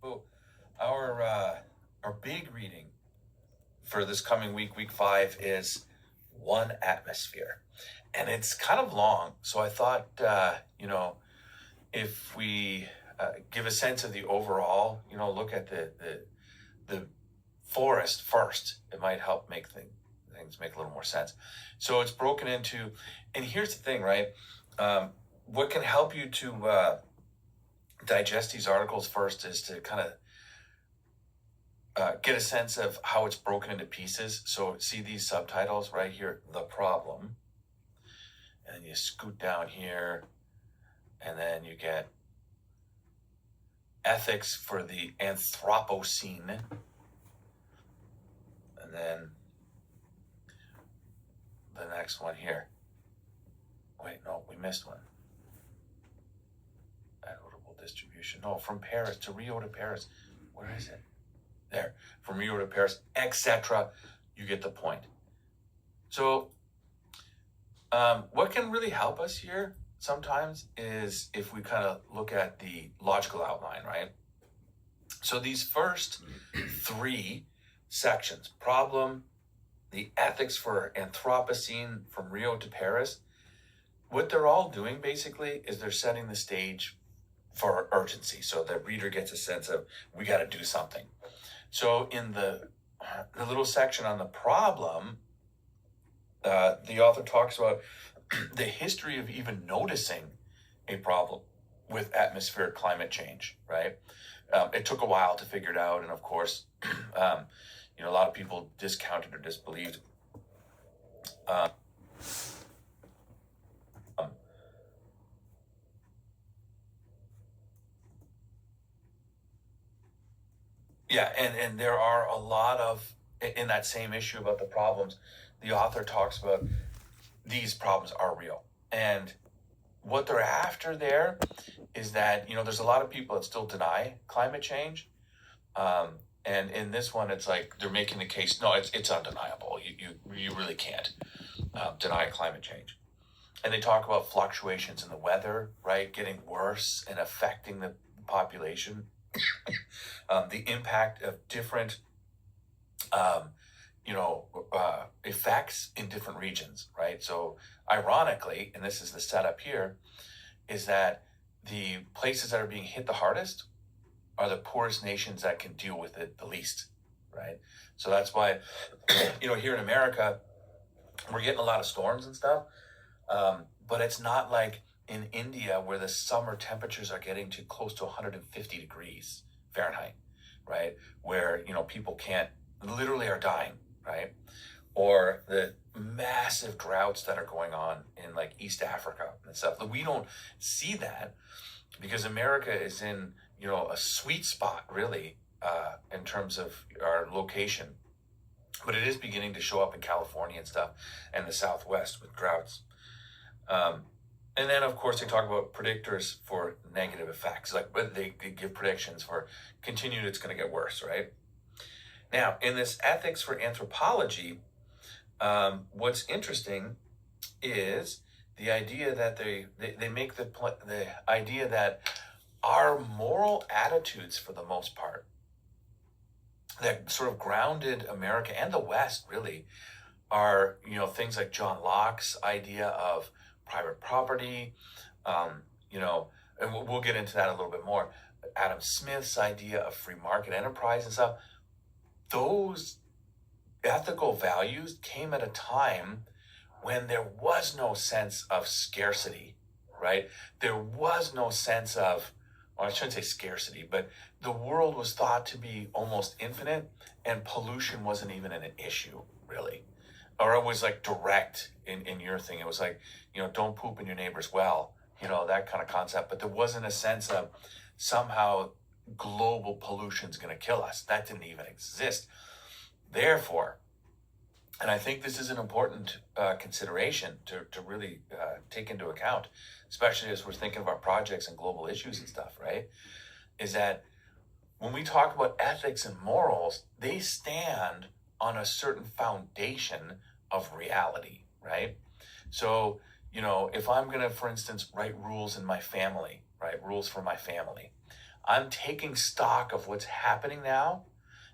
So our big reading for this coming week, week 5, is One Atmosphere, and it's kind of long. So I thought, if we give a sense of the overall, look at the forest first, it might help make things make a little more sense. So it's broken into, and here's the thing, right? What can help you to digest these articles first is to kind of get a sense of how it's broken into pieces. So see these subtitles right here, the problem, and then you scoot down here, and then you get ethics for the Anthropocene, and then the next one here. Wait, no, we missed one. Equitable distribution. No, from Paris to Rio to Paris. Where is it? There, from Rio to Paris, etc. You get the point. So, what can really help us here sometimes is if we kind of look at the logical outline, right? So these first 3 sections, problem, the ethics for Anthropocene from Rio to Paris, what they're all doing basically is they're setting the stage for urgency. So the reader gets a sense of, we got to do something. So in the little section on the problem, the author talks about the history of even noticing a problem with atmospheric climate change, right? It took a while to figure it out. And of course, a lot of people discounted or disbelieved. And there are a lot of, in that same issue about the problems, the author talks about these problems are real. And what they're after there is that, there's a lot of people that still deny climate change. And in this one, it's like they're making the case, no, it's undeniable. You really can't deny climate change. And they talk about fluctuations in the weather, right, getting worse and affecting the population. The impact of different, effects in different regions, right? So ironically, and this is the setup here, is that the places that are being hit the hardest are the poorest nations that can deal with it the least, right? So that's why, here in America, we're getting a lot of storms and stuff, but it's not like in India where the summer temperatures are getting to close to 150 degrees Fahrenheit, right? Where, people literally are dying, right? Or the massive droughts that are going on in like East Africa and stuff. We don't see that because America is in, a sweet spot really, in terms of our location. But it is beginning to show up in California and stuff and the Southwest with droughts. And then, of course, they talk about predictors for negative effects. Like, but they give predictions for continued, it's going to get worse, right? Now, in this ethics for anthropology, what's interesting is the idea that they make the idea that our moral attitudes, for the most part, that sort of grounded America and the West really are, things like John Locke's idea of private property, and we'll get into that a little bit more. Adam Smith's idea of free market enterprise and stuff. Those ethical values came at a time when there was no sense of scarcity, right? There was no sense of, well, I shouldn't say scarcity, but the world was thought to be almost infinite and pollution wasn't even an issue, really. Or it was like direct in your thing. It was like, don't poop in your neighbor's well, that kind of concept. But there wasn't a sense of somehow global pollution is going to kill us. That didn't even exist. Therefore, and I think this is an important consideration to really take into account, especially as we're thinking of our projects and global issues and stuff, right? Is that when we talk about ethics and morals, they stand on a certain foundation of reality, right? So, if I'm going to, for instance, write rules in my family, right? Rules for my family. I'm taking stock of what's happening now,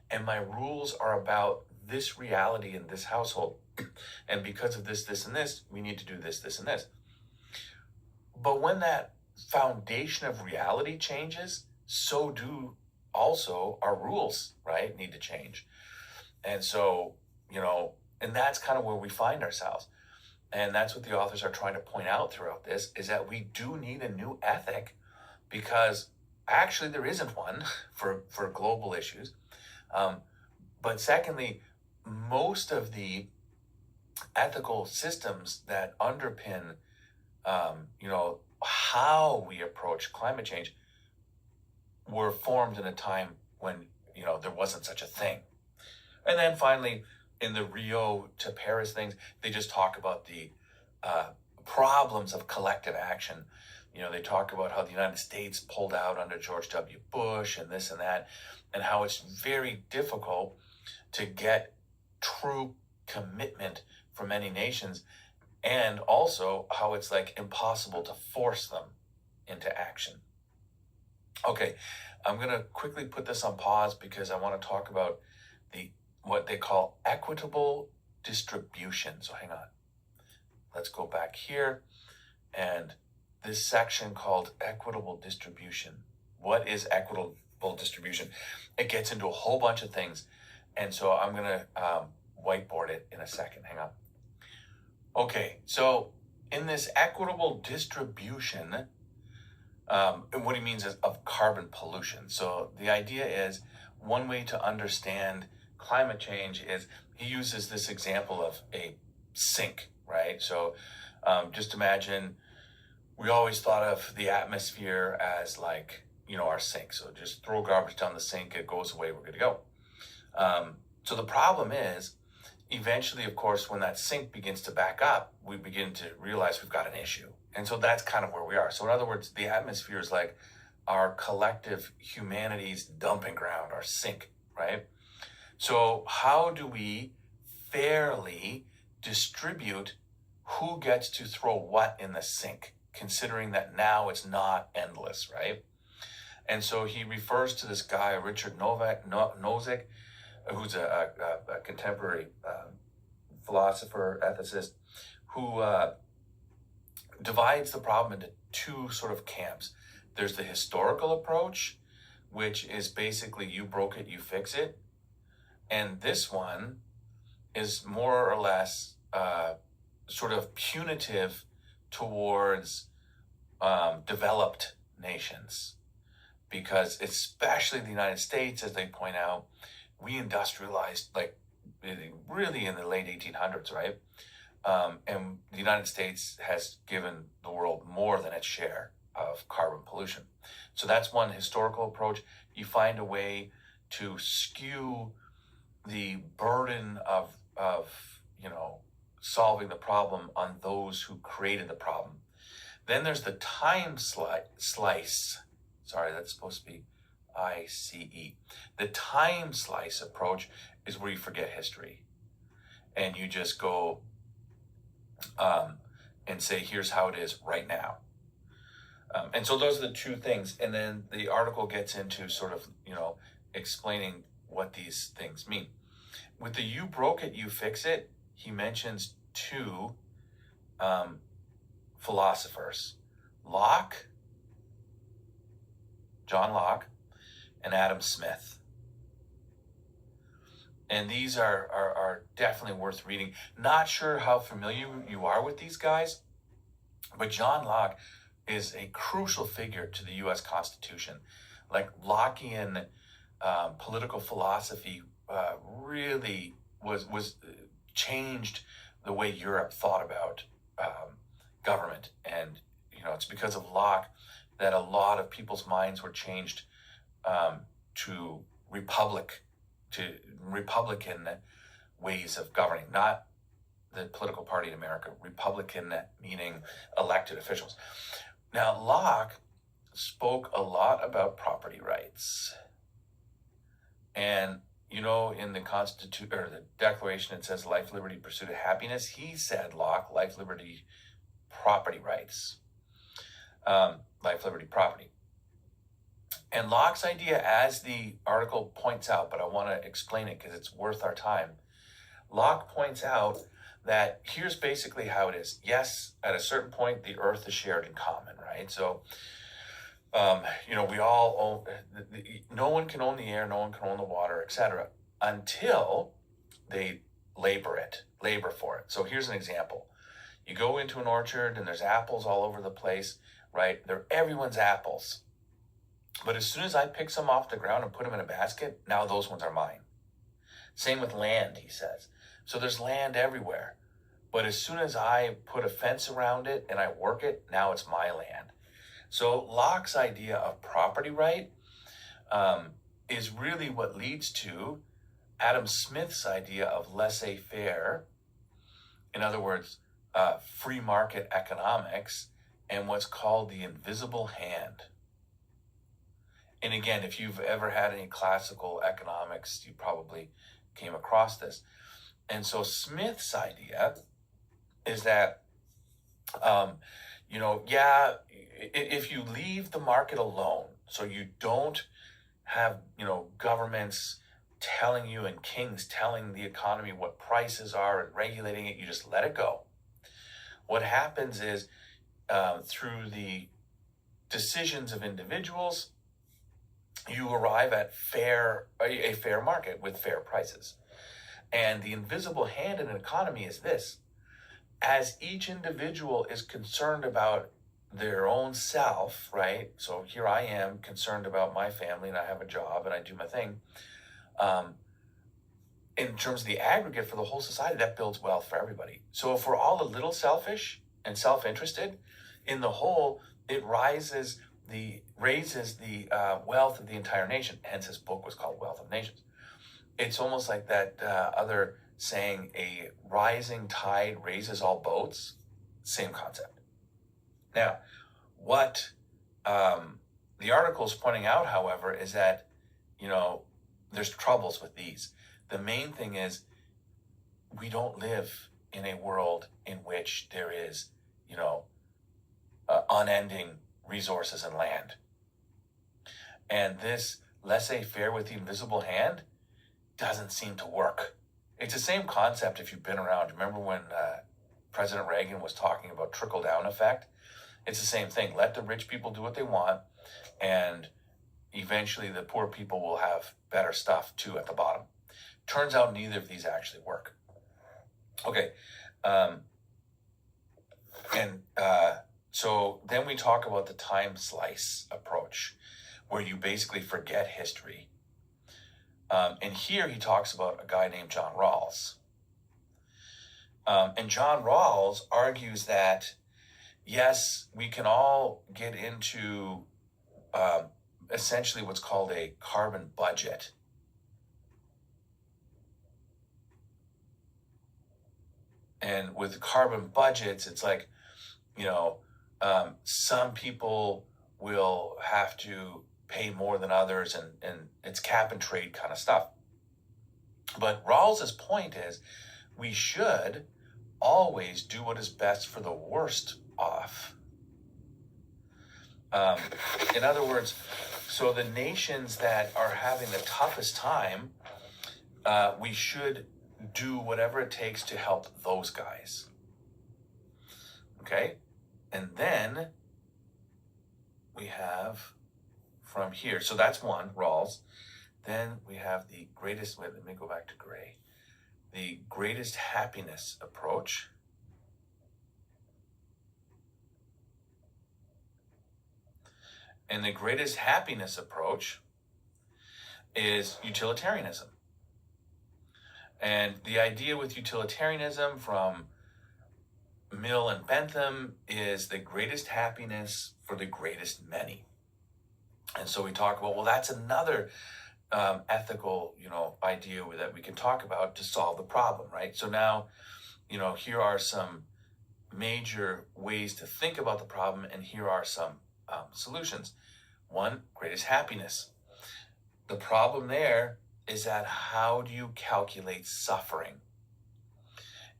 and my rules are about this reality in this household. And because of this, this, and this, we need to do this, this, and this. But when that foundation of reality changes, so do also our rules, right? Need to change. And so, and that's kind of where we find ourselves. And that's what the authors are trying to point out throughout this, is that we do need a new ethic, because actually there isn't one for global issues. But secondly, most of the ethical systems that underpin, how we approach climate change were formed in a time when, there wasn't such a thing. And then finally, in the Rio to Paris things, they just talk about the problems of collective action. They talk about how the United States pulled out under George W. Bush and this and that, and how it's very difficult to get true commitment from many nations, and also how it's like impossible to force them into action. Okay, I'm going to quickly put this on pause because I want to talk about what they call equitable distribution. So hang on. Let's go back here. And this section called equitable distribution. What is equitable distribution? It gets into a whole bunch of things. And so I'm going to whiteboard it in a second. Hang on. Okay, so in this equitable distribution, and what he means is of carbon pollution. So the idea is, one way to understand climate change is, he uses this example of a sink, right? So just imagine, we always thought of the atmosphere as like, our sink. So just throw garbage down the sink, it goes away, we're good to go. So the problem is, eventually, of course, when that sink begins to back up, we begin to realize we've got an issue. And so that's kind of where we are. So in other words, the atmosphere is like our collective humanity's dumping ground, our sink, right? So how do we fairly distribute who gets to throw what in the sink, considering that now it's not endless, right? And so he refers to this guy, Richard Nozick, who's a contemporary philosopher, ethicist, who divides the problem into two sort of camps. There's the historical approach, which is basically you broke it, you fix it. And this one is more or less sort of punitive towards developed nations. Because especially the United States, as they point out, we industrialized like really in the late 1800s, right? And the United States has given the world more than its share of carbon pollution. So that's one historical approach. You find a way to skew the burden of solving the problem on those who created the problem. Then there's the time slice. Sorry, that's supposed to be ICE. The time slice approach is where you forget history and you just go and say, here's how it is right now. And so those are the two things. And then the article gets into sort of, explaining what these things mean. With the you broke it, you fix it, he mentions two philosophers, John Locke, and Adam Smith. And these are definitely worth reading. Not sure how familiar you are with these guys, but John Locke is a crucial figure to the U.S. Constitution. Like Lockean political philosophy really was changed the way Europe thought about government. And, it's because of Locke that a lot of people's minds were changed to Republican ways of governing, not the political party in America, Republican meaning elected officials. Now, Locke spoke a lot about property rights. And, in the Constitution or the Declaration, it says life, liberty, pursuit of happiness. He said, Locke, life, liberty, property rights. Life, liberty, property. And Locke's idea, as the article points out, but I want to explain it because it's worth our time. Locke points out that here's basically how it is. Yes, at a certain point, the earth is shared in common, right? So, we all own, no one can own the air, no one can own the water, etc., until they labor for it. So here's an example. You go into an orchard and there's apples all over the place, right? They're everyone's apples. But as soon as I pick some off the ground and put them in a basket, now those ones are mine. Same with land, he says. So there's land everywhere. But as soon as I put a fence around it and I work it, now it's my land. So Locke's idea of property right is really what leads to Adam Smith's idea of laissez-faire. In other words, free market economics and what's called the invisible hand. And again, if you've ever had any classical economics, you probably came across this. And so Smith's idea is that, if you leave the market alone, so you don't have, governments telling you and kings telling the economy what prices are and regulating it, you just let it go. What happens is, through the decisions of individuals, you arrive at a fair market with fair prices. And the invisible hand in an economy is this. As each individual is concerned about their own self, right? So here I am concerned about my family and I have a job and I do my thing. In terms of the aggregate for the whole society, that builds wealth for everybody. So if we're all a little selfish and self-interested, in the whole, it raises the wealth of the entire nation. Hence his book was called Wealth of Nations. It's almost like that other saying, a rising tide raises all boats. Same concept. Now, what the article is pointing out, however, is that, there's troubles with these. The main thing is we don't live in a world in which there is, unending resources and land. And this laissez-faire with the invisible hand doesn't seem to work. It's the same concept if you've been around. Remember when President Reagan was talking about trickle-down effect? It's the same thing. Let the rich people do what they want, and eventually the poor people will have better stuff too at the bottom. Turns out neither of these actually work. Okay. So then we talk about the time slice approach, where you basically forget history. And here he talks about a guy named John Rawls. And John Rawls argues that, yes, we can all get into essentially what's called a carbon budget. And with carbon budgets, it's like, some people will have to pay more than others, and it's cap and trade kind of stuff. But Rawls's point is we should always do what is best for the worst off. In other words, so the nations that are having the toughest time, we should do whatever it takes to help those guys. Okay? And then we have from here, so that's one, Rawls. Then we have the greatest, let me go back to Gray. The greatest happiness approach. And the greatest happiness approach is utilitarianism. And the idea with utilitarianism from Mill and Bentham is the greatest happiness for the greatest many. And so we talk about, well, that's another ethical, idea that we can talk about to solve the problem, right? So now, here are some major ways to think about the problem, and here are some solutions. One, greatest happiness. The problem there is that how do you calculate suffering?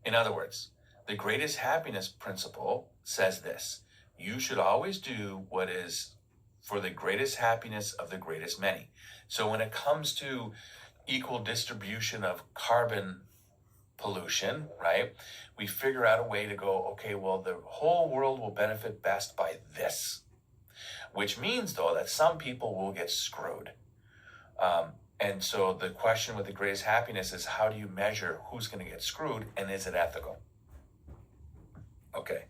In other words, the greatest happiness principle says this: you should always do what is for the greatest happiness of the greatest many. So when it comes to equal distribution of carbon pollution, right, we figure out a way to go, okay, well, the whole world will benefit best by this, which means, though, that some people will get screwed. And so the question with the greatest happiness is, how do you measure who's going to get screwed, and is it ethical? Okay.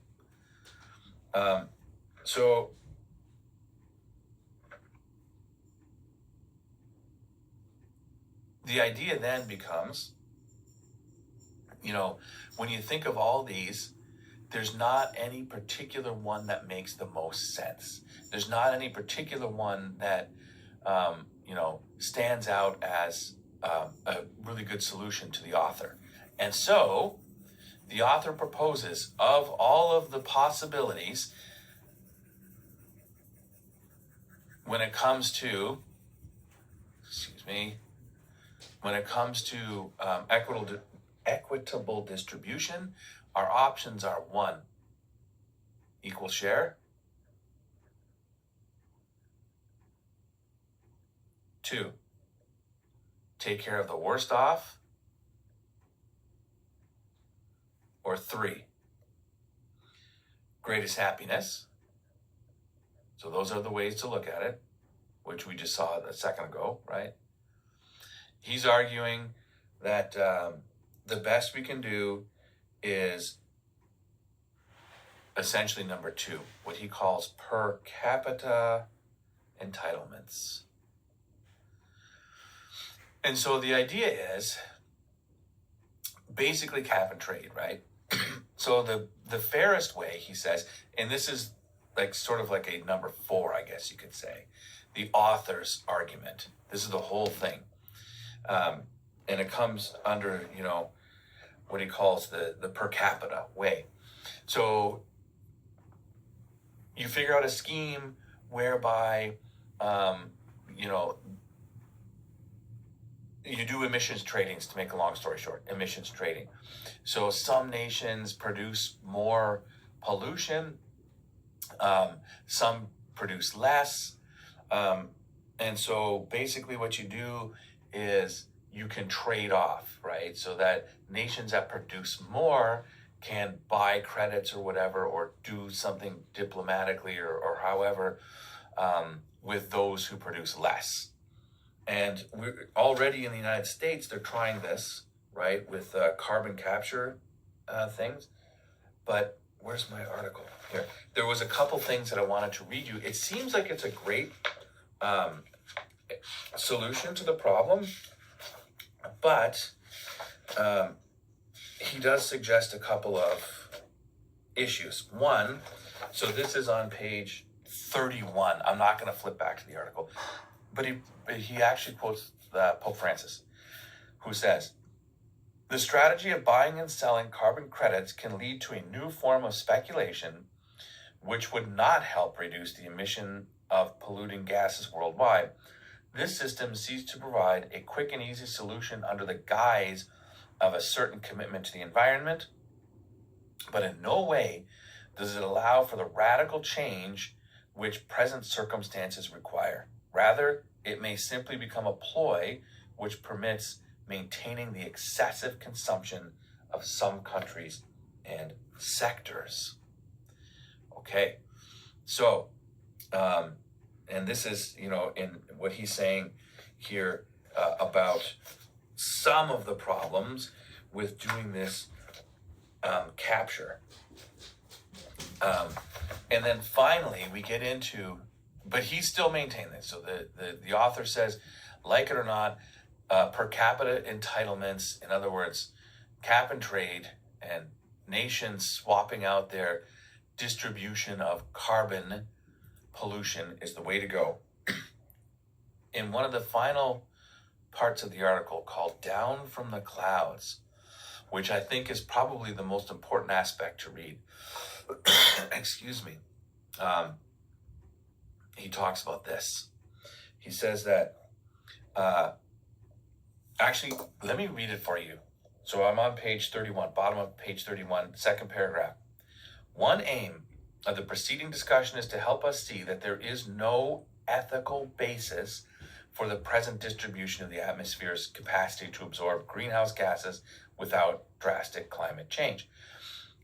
So the idea then becomes, when you think of all these, there's not any particular one that makes the most sense. There's not any particular one that, stands out as a really good solution to the author. And so the author proposes, of all of the possibilities, when it comes to, equitable distribution, our options are: 1, equal share; 2, take care of the worst off; or 3, greatest happiness. So those are the ways to look at it, which we just saw a second ago, right? He's arguing that the best we can do is essentially number 2, what he calls per capita entitlements. And so the idea is basically cap and trade, right? So the fairest way, he says, and this is sort of like a number 4, I guess you could say, the author's argument. This is the whole thing. And it comes under, what he calls the per capita way. So you figure out a scheme whereby, you do emissions tradings, to make a long story short, emissions trading. So some nations produce more pollution, some produce less. And so basically what you do is you can trade off, right? So that nations that produce more can buy credits or whatever, or do something diplomatically or however, with those who produce less. And we're already in the United States, they're trying this, right, with carbon capture things. But where's my article? Here. There was a couple things that I wanted to read you. It seems like it's a great solution to the problem, but he does suggest a couple of issues. One, so this is on page 31. I'm not going to flip back to the article, but he actually quotes Pope Francis, who says, "The strategy of buying and selling carbon credits can lead to a new form of speculation which would not help reduce the emission of polluting gases worldwide. This system seeks to provide a quick and easy solution under the guise of a certain commitment to the environment, but in no way does it allow for the radical change which present circumstances require. Rather, it may simply become a ploy which permits maintaining the excessive consumption of some countries and sectors." Okay, so, and this is, in what he's saying here about some of the problems with doing this capture. And then finally we get into, but he still maintained this. So the author says, like it or not, per capita entitlements, in other words, cap and trade and nations swapping out their distribution of carbon pollution is the way to go. In one of the final parts of the article called "Down from the Clouds," which I think is probably the most important aspect to read, excuse me, he talks about this. He says that, actually, let me read it for you. So I'm on page 31, bottom of page 31, second paragraph. "One aim of the preceding discussion is to help us see that there is no ethical basis for the present distribution of the atmosphere's capacity to absorb greenhouse gases without drastic climate change.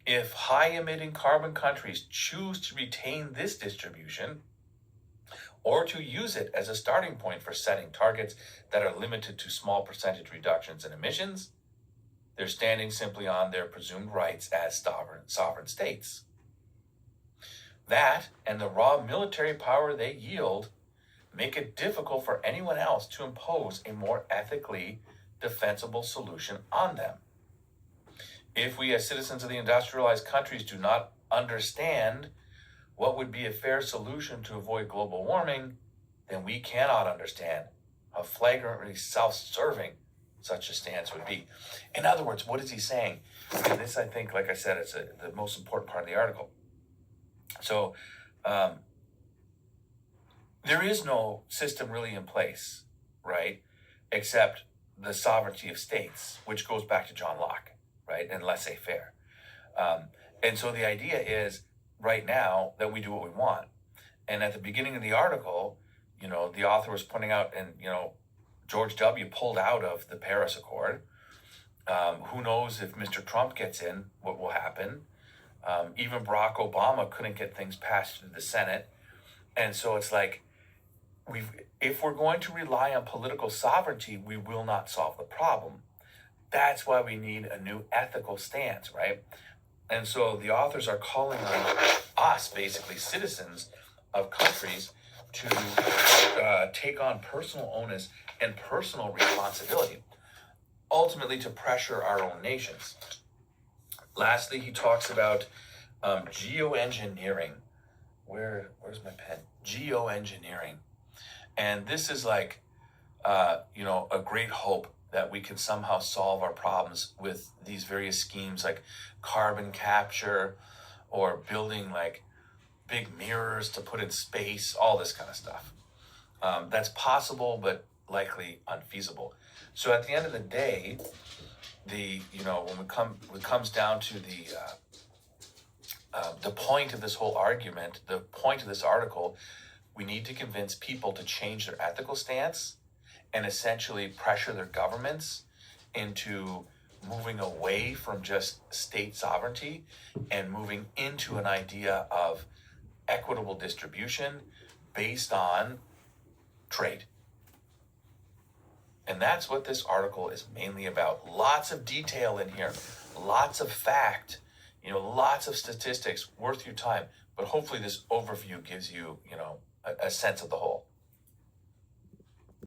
If high-emitting carbon countries choose to retain this distribution, or to use it as a starting point for setting targets that are limited to small percentage reductions in emissions, they're standing simply on their presumed rights as sovereign states. That, and the raw military power they yield, make it difficult for anyone else to impose a more ethically defensible solution on them. If we as citizens of the industrialized countries do not understand what would be a fair solution to avoid global warming, then we cannot understand how flagrantly self-serving such a stance would be. In other words, what is he saying? And this, I think, like I said, it's the most important part of the article. So there is no system really in place, right, except the sovereignty of states, which goes back to John Locke, right, and laissez-faire. And so the idea is, right now, that we do what we want. And at the beginning of the article, the author was pointing out, and, George W. pulled out of the Paris Accord. Who knows if Mr. Trump gets in, what will happen? Even Barack Obama couldn't get things passed through the Senate. And so it's like, if we're going to rely on political sovereignty, we will not solve the problem. That's why we need a new ethical stance, right? And so the authors are calling on us, basically citizens of countries, to take on personal onus and personal responsibility, ultimately to pressure our own nations. Lastly, he talks about geoengineering. Where's my pen? Geoengineering. And this is like, a great hope that we can somehow solve our problems with these various schemes like carbon capture or building like big mirrors to put in space, all this kind of stuff. That's possible, but likely unfeasible. So at the end of the day, when it comes down to the point of this whole argument, the point of this article, we need to convince people to change their ethical stance and essentially pressure their governments into moving away from just state sovereignty and moving into an idea of equitable distribution based on trade. And that's what this article is mainly about. Lots of detail in here, lots of fact, lots of statistics worth your time. But hopefully this overview gives you, a sense of the whole.